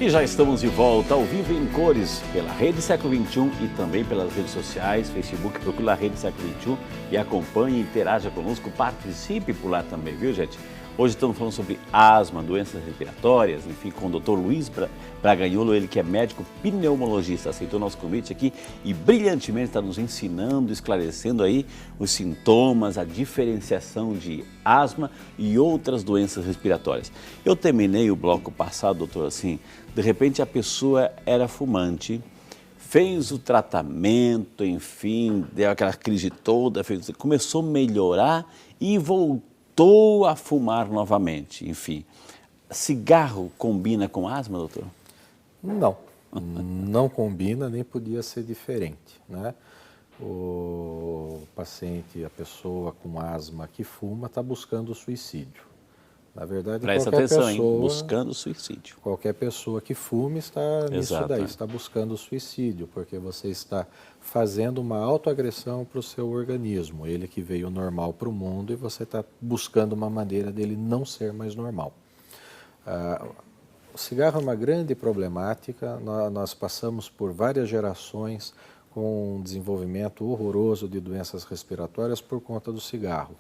E já estamos de volta ao vivo em cores pela Rede Século XXI e também pelas redes sociais, Facebook, procura a Rede Século XXI e acompanhe, interaja conosco, participe por lá também, viu, gente? Hoje estamos falando sobre asma, doenças respiratórias, enfim, com o Dr. Luiz Braganholo, ele que é médico pneumologista, aceitou nosso convite aqui e brilhantemente está nos ensinando, esclarecendo aí os sintomas, a diferenciação de asma e outras doenças respiratórias. Eu terminei o bloco passado, doutor, assim, de repente a pessoa era fumante, fez o tratamento, enfim, deu aquela crise toda, começou a melhorar e voltou a fumar novamente, enfim. Cigarro combina com asma, doutor? Não, não combina, nem podia ser diferente, né? O paciente, a pessoa com asma que fuma, está buscando suicídio. Na verdade, presta atenção, hein? Buscando suicídio. Qualquer pessoa que fume está nisso daí, está buscando suicídio, porque você está fazendo uma autoagressão para o seu organismo. Ele que veio normal para o mundo e você está buscando uma maneira dele não ser mais normal. O cigarro é uma grande problemática, nós passamos por várias gerações com um desenvolvimento horroroso de doenças respiratórias por conta do cigarro.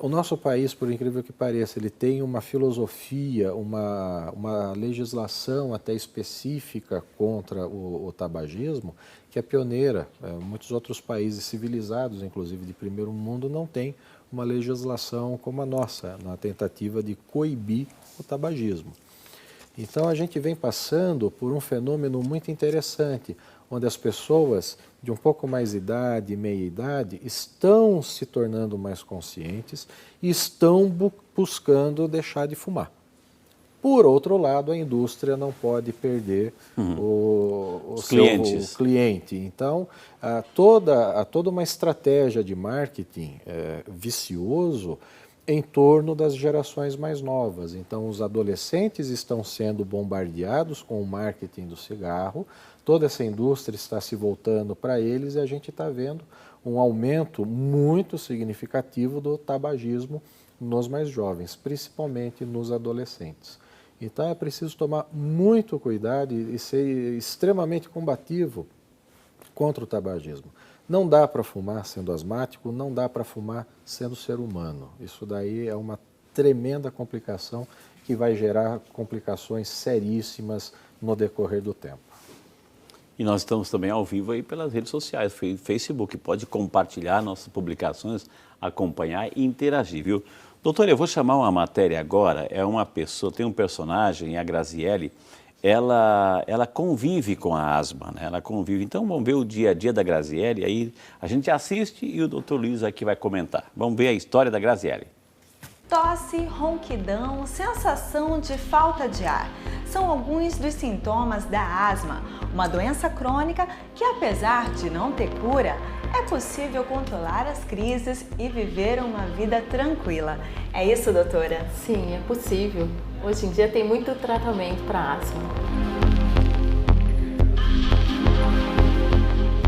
O nosso país, por incrível que pareça, ele tem uma filosofia, uma legislação até específica contra o tabagismo, que é pioneira. Muitos outros países civilizados, inclusive de primeiro mundo, não têm uma legislação como a nossa, na tentativa de coibir o tabagismo. Então a gente vem passando por um fenômeno muito interessante, onde as pessoas de um pouco mais idade, meia idade, estão se tornando mais conscientes e estão buscando deixar de fumar. Por outro lado, a indústria não pode perder o seu cliente. Então, há toda uma estratégia de marketing vicioso em torno das gerações mais novas. Então, os adolescentes estão sendo bombardeados com o marketing do cigarro, toda essa indústria está se voltando para eles e a gente está vendo um aumento muito significativo do tabagismo nos mais jovens, principalmente nos adolescentes. Então, é preciso tomar muito cuidado e ser extremamente combativo contra o tabagismo. Não dá para fumar sendo asmático, não dá para fumar sendo ser humano. Isso daí é uma tremenda complicação que vai gerar complicações seríssimas no decorrer do tempo. E nós estamos também ao vivo aí pelas redes sociais, Facebook, pode compartilhar nossas publicações, acompanhar e interagir, viu? Doutor, eu vou chamar uma matéria agora, é uma pessoa, tem um personagem, a Graziele, ela convive com a asma, né? Ela convive. Então vamos ver o dia a dia da Graziele, aí a gente assiste e o doutor Luiz aqui vai comentar. Vamos ver a história da Graziele. Tosse, ronquidão, sensação de falta de ar são alguns dos sintomas da asma, uma doença crônica que, apesar de não ter cura, é possível controlar as crises e viver uma vida tranquila. É isso, doutora? Sim, é possível. Hoje em dia tem muito tratamento para asma.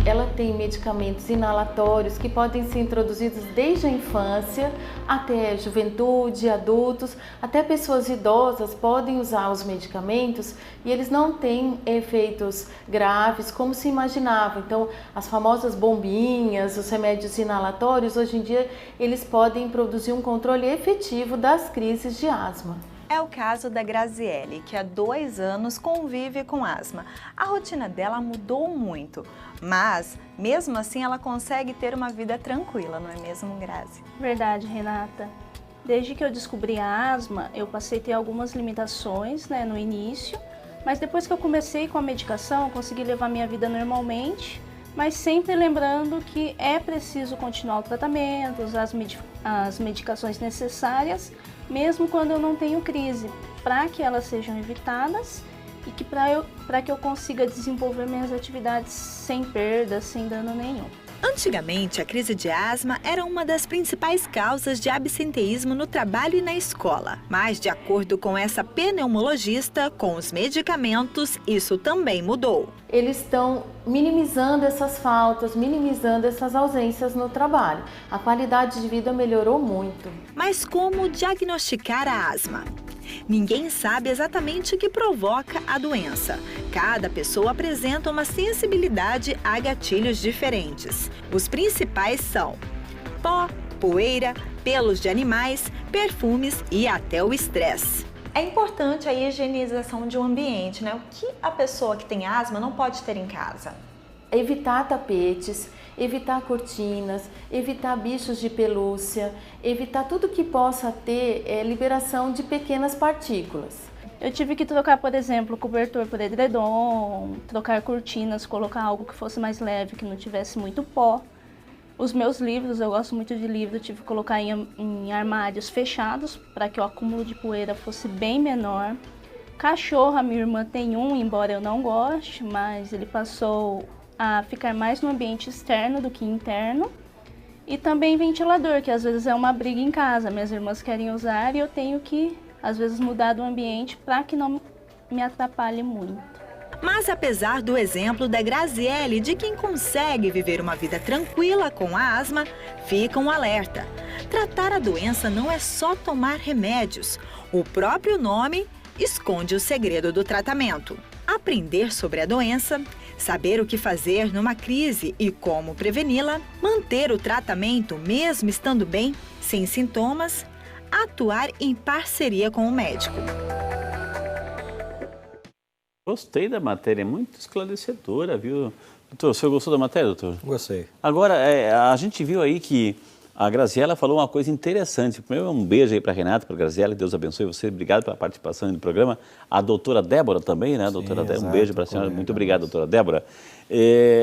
Ela tem medicamentos inalatórios que podem ser introduzidos desde a infância até juventude, adultos, até pessoas idosas podem usar os medicamentos e eles não têm efeitos graves como se imaginava. Então, as famosas bombinhas, os remédios inalatórios, hoje em dia eles podem produzir um controle efetivo das crises de asma. É o caso da Graziele, que há 2 anos convive com asma. A rotina dela mudou muito, mas mesmo assim ela consegue ter uma vida tranquila, não é mesmo, Grazi? Verdade, Renata. Desde que eu descobri a asma, eu passei a ter algumas limitações, no início, mas depois que eu comecei com a medicação, eu consegui levar minha vida normalmente, mas sempre lembrando que é preciso continuar o tratamento, usar as medicações necessárias, mesmo quando eu não tenho crise, para que elas sejam evitadas e que para que eu consiga desenvolver minhas atividades sem perda, sem dano nenhum. Antigamente, a crise de asma era uma das principais causas de absenteísmo no trabalho e na escola. Mas, de acordo com essa pneumologista, com os medicamentos, isso também mudou. Eles estão minimizando essas faltas, minimizando essas ausências no trabalho. A qualidade de vida melhorou muito. Mas como diagnosticar a asma? Ninguém sabe exatamente o que provoca a doença. Cada pessoa apresenta uma sensibilidade a gatilhos diferentes. Os principais são pó, poeira, pelos de animais, perfumes e até o estresse. É importante a higienização de um ambiente, né? O que a pessoa que tem asma não pode ter em casa? Evitar tapetes, evitar cortinas, evitar bichos de pelúcia, evitar tudo que possa ter liberação de pequenas partículas. Eu tive que trocar, por exemplo, cobertor por edredom, trocar cortinas, colocar algo que fosse mais leve, que não tivesse muito pó. Os meus livros, eu gosto muito de livro, eu tive que colocar em armários fechados para que o acúmulo de poeira fosse bem menor. Cachorro, a minha irmã tem um, embora eu não goste, mas ele passou a ficar mais no ambiente externo do que interno. E também ventilador, que às vezes é uma briga em casa. Minhas irmãs querem usar e eu tenho que, às vezes, mudar do ambiente para que não me atrapalhe muito. Mas apesar do exemplo da Graziele de quem consegue viver uma vida tranquila com a asma, fica um alerta. Tratar a doença não é só tomar remédios. O próprio nome esconde o segredo do tratamento. Aprender sobre a doença, saber o que fazer numa crise e como preveni-la, manter o tratamento mesmo estando bem, sem sintomas, atuar em parceria com o médico. Gostei da matéria, muito esclarecedora, viu? Doutor, o senhor gostou da matéria, doutor? Gostei. Agora, a gente viu aí que a Graziela falou uma coisa interessante. Primeiro, um beijo aí para a Renata, para a Graziela, Deus abençoe você. Obrigado pela participação no programa. A doutora Débora também, né? Sim, doutora Débora, exato, um beijo para a senhora. Muito obrigado, doutora Débora.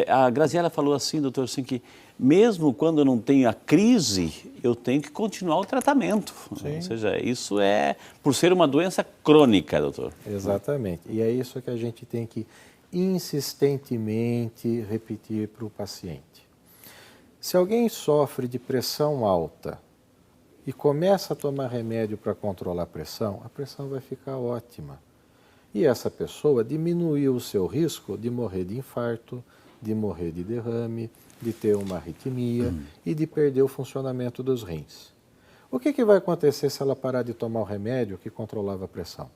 A Graziela falou assim, doutor, assim, que mesmo quando eu não tenho a crise, eu tenho que continuar o tratamento. Sim. Ou seja, isso é por ser uma doença crônica, doutor. Exatamente. E é isso que a gente tem que insistentemente repetir para o paciente. Se alguém sofre de pressão alta e começa a tomar remédio para controlar a pressão vai ficar ótima. E essa pessoa diminuiu o seu risco de morrer de infarto, de morrer de derrame, de ter uma arritmia e de perder o funcionamento dos rins. O que vai acontecer se ela parar de tomar o remédio que controlava a pressão?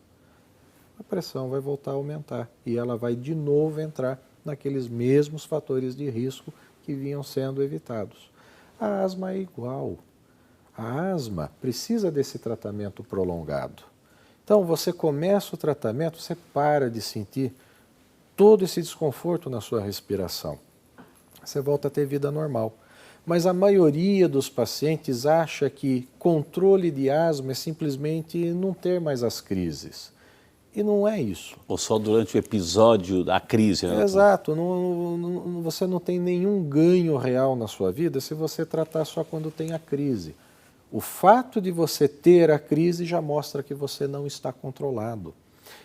A pressão vai voltar a aumentar e ela vai de novo entrar naqueles mesmos fatores de risco que vinham sendo evitados. A asma é igual. A asma precisa desse tratamento prolongado. Então, você começa o tratamento, você para de sentir todo esse desconforto na sua respiração. Você volta a ter vida normal. Mas a maioria dos pacientes acha que controle de asma é simplesmente não ter mais as crises. E não é isso. Ou só durante o episódio da crise, né? Exato. Você não tem nenhum ganho real na sua vida se você tratar só quando tem a crise. O fato de você ter a crise já mostra que você não está controlado.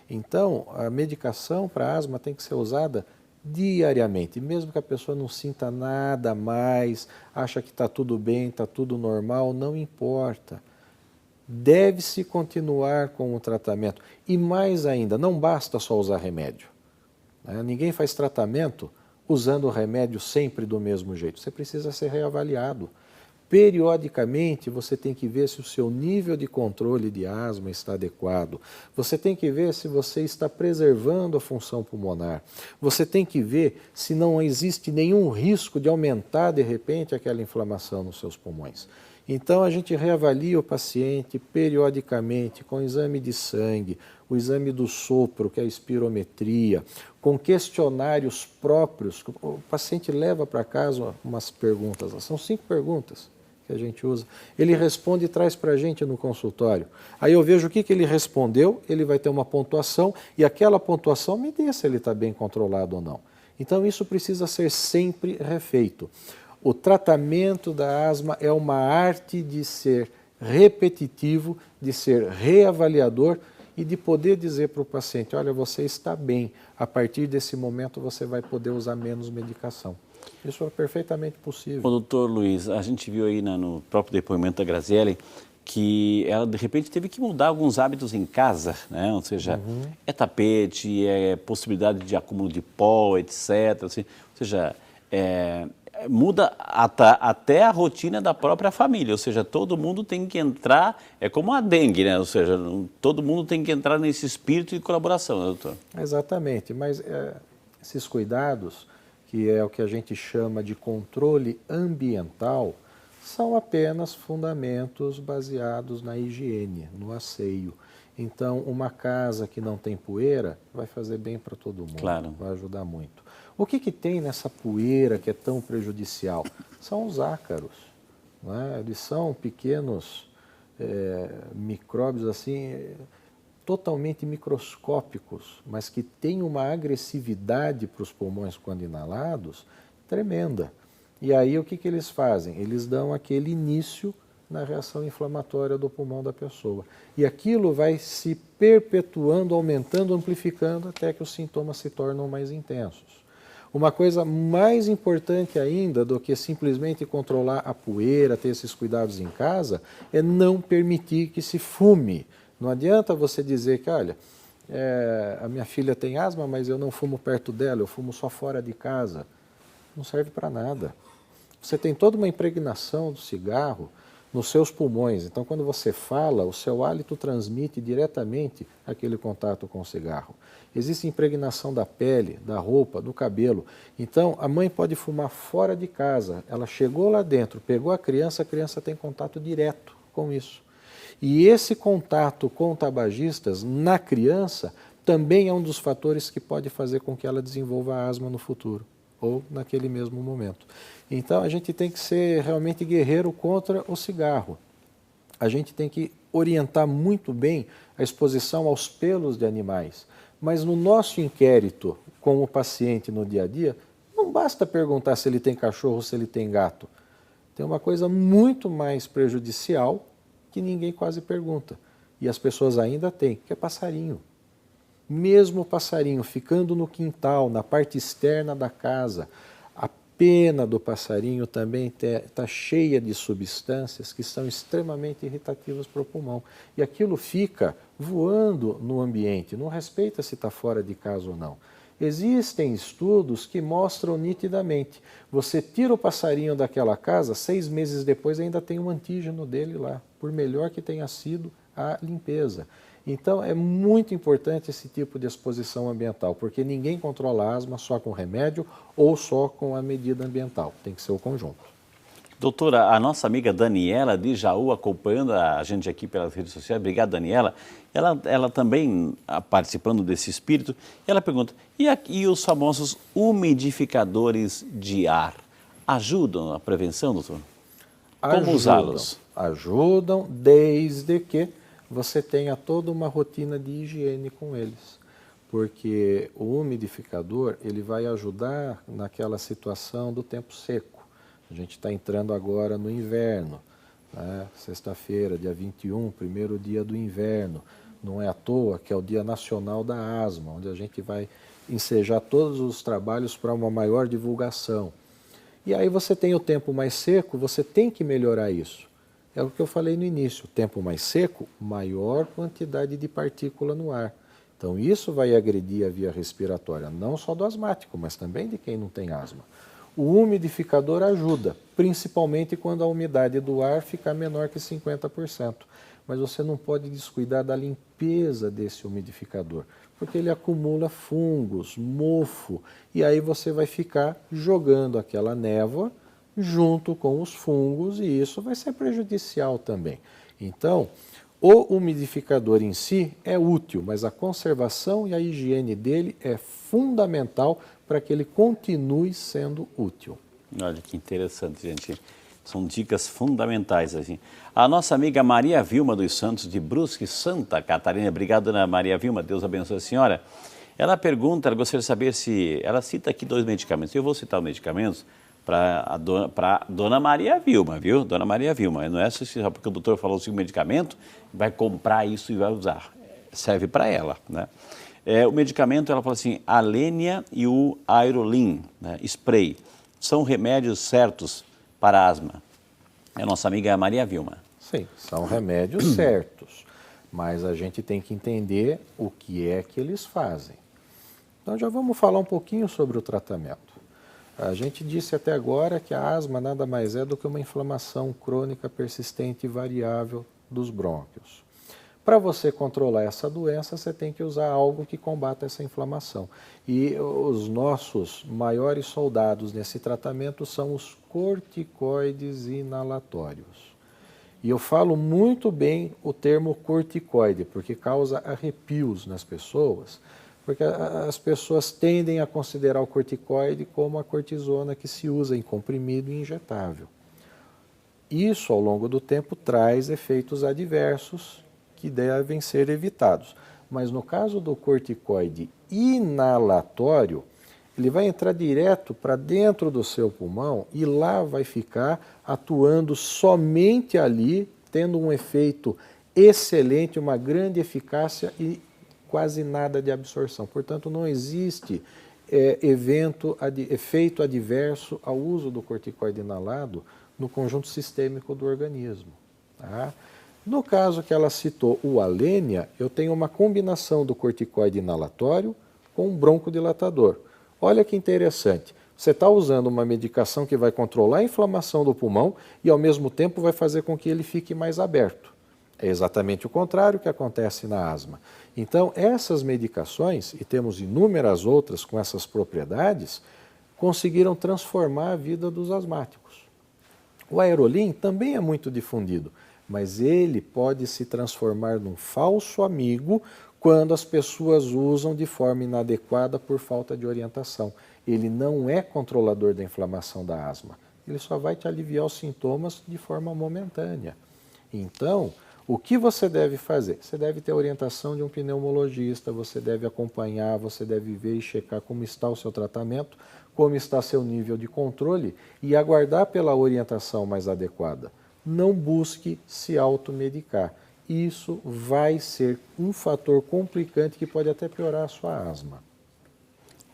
Então, a medicação para asma tem que ser usada diariamente, mesmo que a pessoa não sinta nada mais, acha que está tudo bem, está tudo normal, não importa. Deve-se continuar com o tratamento. E mais ainda, não basta só usar remédio. Né? Ninguém faz tratamento usando o remédio sempre do mesmo jeito. Você precisa ser reavaliado. Periodicamente, você tem que ver se o seu nível de controle de asma está adequado. Você tem que ver se você está preservando a função pulmonar. Você tem que ver se não existe nenhum risco de aumentar, de repente, aquela inflamação nos seus pulmões. Então, a gente reavalia o paciente periodicamente com exame de sangue, o exame do sopro, que é a espirometria, com questionários próprios. O paciente leva para casa umas perguntas, são 5 perguntas que a gente usa. Ele responde e traz para a gente no consultório. Aí eu vejo o que ele respondeu, ele vai ter uma pontuação e aquela pontuação me diz se ele está bem controlado ou não. Então, isso precisa ser sempre refeito. O tratamento da asma é uma arte de ser repetitivo, de ser reavaliador e de poder dizer para o paciente, olha, você está bem, a partir desse momento você vai poder usar menos medicação. Isso é perfeitamente possível. Ô, doutor Luiz, a gente viu aí no próprio depoimento da Graziele que ela, de repente, teve que mudar alguns hábitos em casa, né? Ou seja, é tapete, é possibilidade de acúmulo de pó, etc. Assim. Ou seja, muda até a rotina da própria família, ou seja, todo mundo tem que entrar, é como a dengue, né? Ou seja, todo mundo tem que entrar nesse espírito de colaboração, né, doutor? Exatamente, mas esses cuidados, que é o que a gente chama de controle ambiental, são apenas fundamentos baseados na higiene, no asseio. Então, uma casa que não tem poeira vai fazer bem para todo mundo, claro, vai ajudar muito. O que tem nessa poeira que é tão prejudicial? São os ácaros, né? Eles são pequenos micróbios assim, totalmente microscópicos, mas que têm uma agressividade para os pulmões quando inalados tremenda. E aí o que eles fazem? Eles dão aquele início na reação inflamatória do pulmão da pessoa. E aquilo vai se perpetuando, aumentando, amplificando até que os sintomas se tornam mais intensos. Uma coisa mais importante ainda do que simplesmente controlar a poeira, ter esses cuidados em casa, é não permitir que se fume. Não adianta você dizer que, olha, a minha filha tem asma, mas eu não fumo perto dela, eu fumo só fora de casa. Não serve para nada. Você tem toda uma impregnação do cigarro nos seus pulmões. Então, quando você fala, o seu hálito transmite diretamente aquele contato com o cigarro. Existe impregnação da pele, da roupa, do cabelo. Então, a mãe pode fumar fora de casa. Ela chegou lá dentro, pegou a criança tem contato direto com isso. E esse contato com tabagistas na criança também é um dos fatores que pode fazer com que ela desenvolva asma no futuro, ou naquele mesmo momento. Então, a gente tem que ser realmente guerreiro contra o cigarro. A gente tem que orientar muito bem a exposição aos pelos de animais. Mas no nosso inquérito com o paciente no dia a dia, não basta perguntar se ele tem cachorro ou se ele tem gato. Tem uma coisa muito mais prejudicial que ninguém quase pergunta. E as pessoas ainda têm, que é passarinho. Mesmo o passarinho ficando no quintal, na parte externa da casa, a pena do passarinho também está cheia de substâncias que são extremamente irritativas para o pulmão. E aquilo fica voando no ambiente, não respeita se está fora de casa ou não. Existem estudos que mostram nitidamente, você tira o passarinho daquela casa, 6 meses depois ainda tem um antígeno dele lá, por melhor que tenha sido a limpeza. Então, é muito importante esse tipo de exposição ambiental, porque ninguém controla a asma só com remédio ou só com a medida ambiental, tem que ser o conjunto. Doutora, a nossa amiga Daniela de Jaú, acompanhando a gente aqui pelas redes sociais, obrigado, Daniela, ela também participando desse espírito, ela pergunta, e os famosos umidificadores de ar, ajudam na prevenção, doutor? Como usá-los? Ajudam, desde que você tenha toda uma rotina de higiene com eles. Porque o umidificador, ele vai ajudar naquela situação do tempo seco. A gente está entrando agora no inverno, né? Sexta-feira, dia 21, primeiro dia do inverno. Não é à toa que é o Dia Nacional da Asma, onde a gente vai ensejar todos os trabalhos para uma maior divulgação. E aí você tem o tempo mais seco, você tem que melhorar isso. É o que eu falei no início, tempo mais seco, maior quantidade de partícula no ar. Então isso vai agredir a via respiratória, não só do asmático, mas também de quem não tem asma. O umidificador ajuda, principalmente quando a umidade do ar ficar menor que 50%. Mas você não pode descuidar da limpeza desse umidificador, porque ele acumula fungos, mofo, e aí você vai ficar jogando aquela névoa junto com os fungos, e isso vai ser prejudicial também. Então, o umidificador em si é útil, mas a conservação e a higiene dele é fundamental para que ele continue sendo útil. Olha que interessante, gente. São dicas fundamentais. Assim. A nossa amiga Maria Vilma dos Santos, de Brusque, Santa Catarina. Obrigado, dona Maria Vilma. Deus abençoe a senhora. Ela pergunta, ela gostaria de saber se... Ela cita aqui 2 medicamentos. Eu vou citar os medicamentos para dona Maria Vilma, viu? Dona Maria Vilma. Não é só porque o doutor falou o medicamento, vai comprar isso e vai usar. Serve para ela, né? O medicamento, ela fala assim, a Lenia e o Aerolin, né, spray, são remédios certos para asma. É a nossa amiga Maria Vilma. Sim, são remédios certos, mas a gente tem que entender o que é que eles fazem. Então já vamos falar um pouquinho sobre o tratamento. A gente disse até agora que a asma nada mais é do que uma inflamação crônica persistente e variável dos brônquios. Para você controlar essa doença, você tem que usar algo que combata essa inflamação. E os nossos maiores soldados nesse tratamento são os corticoides inalatórios. E eu falo muito bem o termo corticoide, porque causa arrepios nas pessoas, porque as pessoas tendem a considerar o corticoide como a cortisona que se usa em comprimido e injetável. Isso, ao longo do tempo, traz efeitos adversos que devem ser evitados. Mas no caso do corticoide inalatório, ele vai entrar direto para dentro do seu pulmão e lá vai ficar atuando somente ali, tendo um efeito excelente, uma grande eficácia e quase nada de absorção. Portanto, não existe efeito adverso ao uso do corticoide inalado no conjunto sistêmico do organismo. Tá? No caso que ela citou, o Alenia, eu tenho uma combinação do corticoide inalatório com um broncodilatador. Olha que interessante, você está usando uma medicação que vai controlar a inflamação do pulmão e ao mesmo tempo vai fazer com que ele fique mais aberto. É exatamente o contrário que acontece na asma. Então, essas medicações, e temos inúmeras outras com essas propriedades, conseguiram transformar a vida dos asmáticos. O Aerolim também é muito difundido, mas ele pode se transformar num falso amigo quando as pessoas usam de forma inadequada por falta de orientação. Ele não é controlador da inflamação da asma, ele só vai te aliviar os sintomas de forma momentânea. Então, o que você deve fazer? Você deve ter a orientação de um pneumologista, você deve acompanhar, você deve ver e checar como está o seu tratamento, como está seu nível de controle e aguardar pela orientação mais adequada. Não busque se automedicar. Isso vai ser um fator complicante que pode até piorar a sua asma.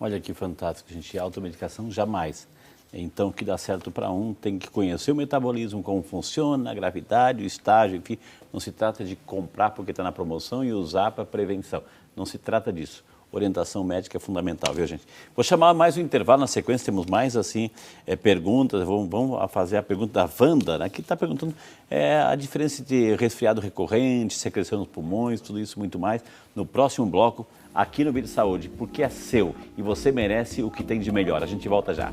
Olha que fantástico, gente. Automedicação jamais. Então, o que dá certo para um tem que conhecer o metabolismo, como funciona, a gravidade, o estágio, enfim. Não se trata de comprar porque está na promoção e usar para prevenção. Não se trata disso. Orientação médica é fundamental, viu, gente? Vou chamar mais um intervalo, na sequência temos mais, assim, perguntas. Vamos fazer a pergunta da Wanda, né, que está perguntando a diferença de resfriado recorrente, secreção nos pulmões, tudo isso muito mais, no próximo bloco, aqui no Vida de Saúde, porque é seu e você merece o que tem de melhor. A gente volta já.